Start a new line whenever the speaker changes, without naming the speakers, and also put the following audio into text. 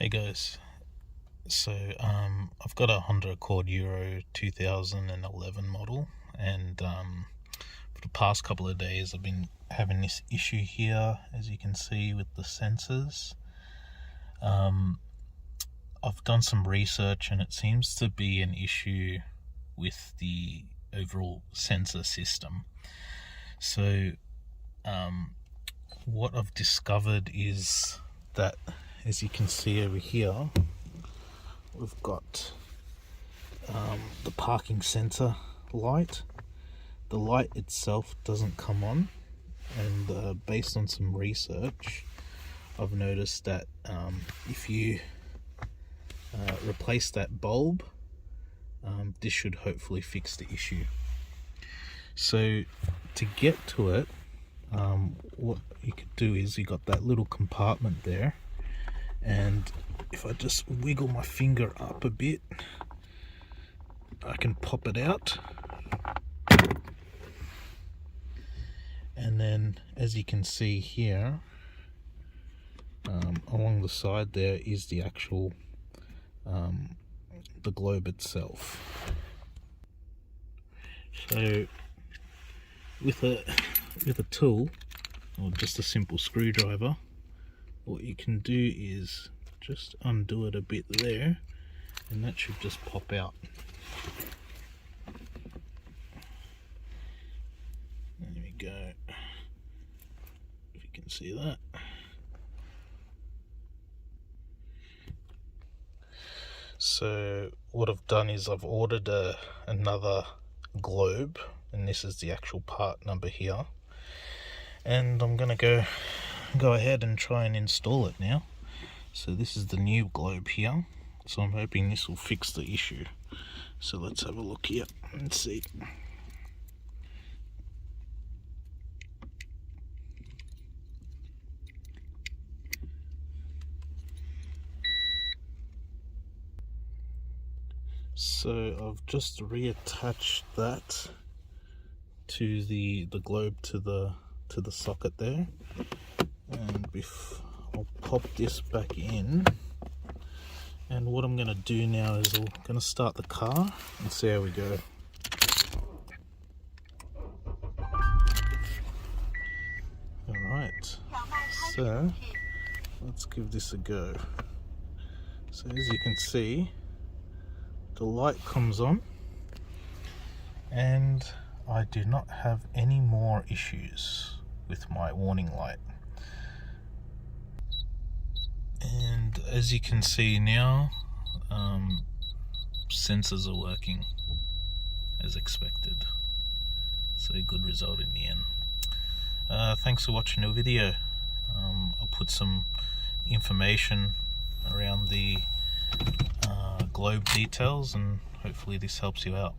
Hey guys, so I've got a Honda Accord Euro 2011 model, and for the past couple of days I've been having this issue here, as you can see, with the sensors. I've done some research and it seems to be an issue with the overall sensor system. So what I've discovered is that, as you can see over here, we've got the parking sensor light. The light itself doesn't come on, and based on some research, I've noticed that if you replace that bulb, this should hopefully fix the issue. So to get to it, what you could do is, you got that little compartment there, and if I just wiggle my finger up a bit, I can pop it out, and then, as you can see here, along the side there is the actual the globe itself. So with a tool, or just a simple screwdriver, what you can do is just undo it a bit there, and that should just pop out. There we go, if you can see that. So what I've done is I've ordered another globe, and this is the actual part number here, and I'm gonna go ahead and try and install it now. So this is the new globe here, so I'm hoping this will fix the issue. So let's have a look here and see. So I've just reattached that to the globe to the socket there, and I'll pop this back in. And what I'm going to do now is I'm going to start the car and see how we go. Alright, so let's give this a go. So as you can see, the light comes on, and I do not have any more issues with my warning light. And as you can see now, sensors are working as expected, so good result in the end. Thanks for watching the video. I'll put some information around the globe details, and hopefully this helps you out.